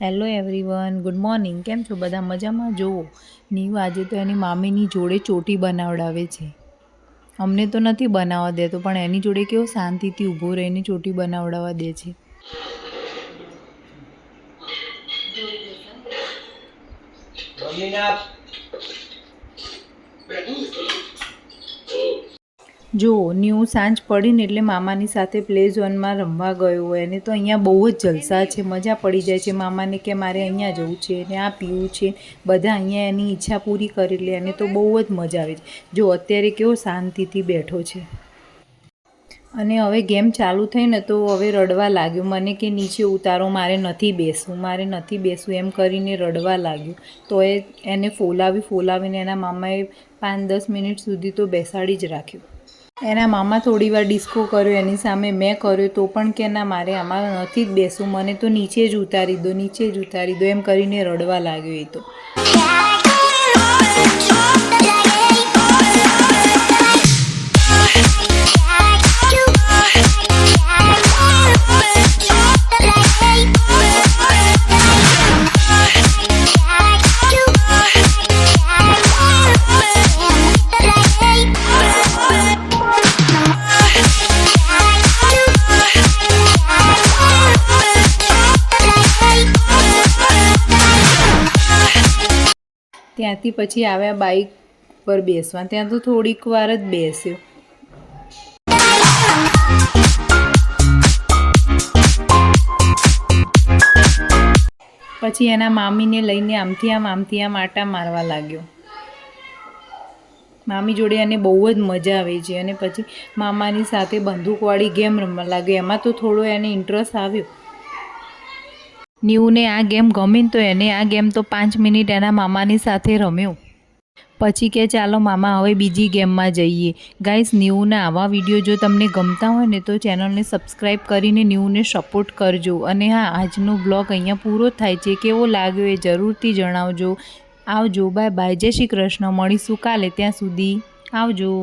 Hello everyone, good morning. કેમ છો બધા? મજામાં? જુઓ, નીવ આજે તો એની મામીની જોડે ચોટી બનાવડાવે છે. અમને તો નથી બનાવવા દેતો, પણ એની જોડે કેવો શાંતિથી ઊભો રહીને ચોટી બનાવડાવવા દે છે. જો નીવ સાંજ પડીને એટલે મામાની સાથે પ્લે ઝોનમાં રમવા ગયો હોય. એને તો અહીંયા બહુ જ જલસા છે, મજા પડી જાય છે મામાને કે મારે અહીંયા જવું છે ને આ પીવું છે. બધા અહીંયા એની ઈચ્છા પૂરી કરી લે. એને તો બહુ જ મજા આવે છે. જો અત્યારે કેવો શાંતિથી બેઠો છે. અને હવે ગેમ ચાલુ થઈ ને તો હવે રડવા લાગ્યું. મને કે નીચે ઉતારો, મારે નથી બેસવું એમ કરીને રડવા લાગ્યું. તો એને ફોલાવીને એના મામાએ 5-10 મિનિટ સુધી તો બેસાડી જ રાખ્યું. એના મામા થોડી વાર ડિસ્કો કર્યો એની સામે, મેં કર્યો તો પણ કે ના, મારે આમાં નથી જ બેસવું, મને તો નીચે જ ઉતારી દો એમ કરીને રડવા લાગ્યો એ તો. ત્યાંથી પછી આવ્યા બાઇક પર બેસવા. ત્યાં તો થોડીક વાર જ બેસ્યો. પછી એના મામીને લઈને આમથી આમ આટા મારવા લાગ્યો. મામી જોડે એને બહુ જ મજા આવે છે. અને પછી મામાની સાથે બંદૂકવાળી ગેમ રમવા લાગ્યો. એમાં તો થોડો એને ઇન્ટરેસ્ટ આવ્યો. નીવને આ ગેમ ગમી તો એને આ ગેમ તો 5 મિનિટ એના મામાની સાથે રમ્યો. પછી કે ચાલો મામા હવે બીજી ગેમમાં જઈએ. ગાઈસ, નીવના આવા વિડીયો જો તમને ગમતા હોય ને તો ચેનલને સબસ્ક્રાઈબ કરીને નીવને સપોર્ટ કરજો. અને હા, આજનો બ્લોગ અહીંયા પૂરો થાય છે. કેવો લાગ્યો એ જરૂરથી જણાવજો. આવજો, બાય બાય, જય શ્રી કૃષ્ણ. મળીશું કાલે. ત્યાં સુધી આવજો.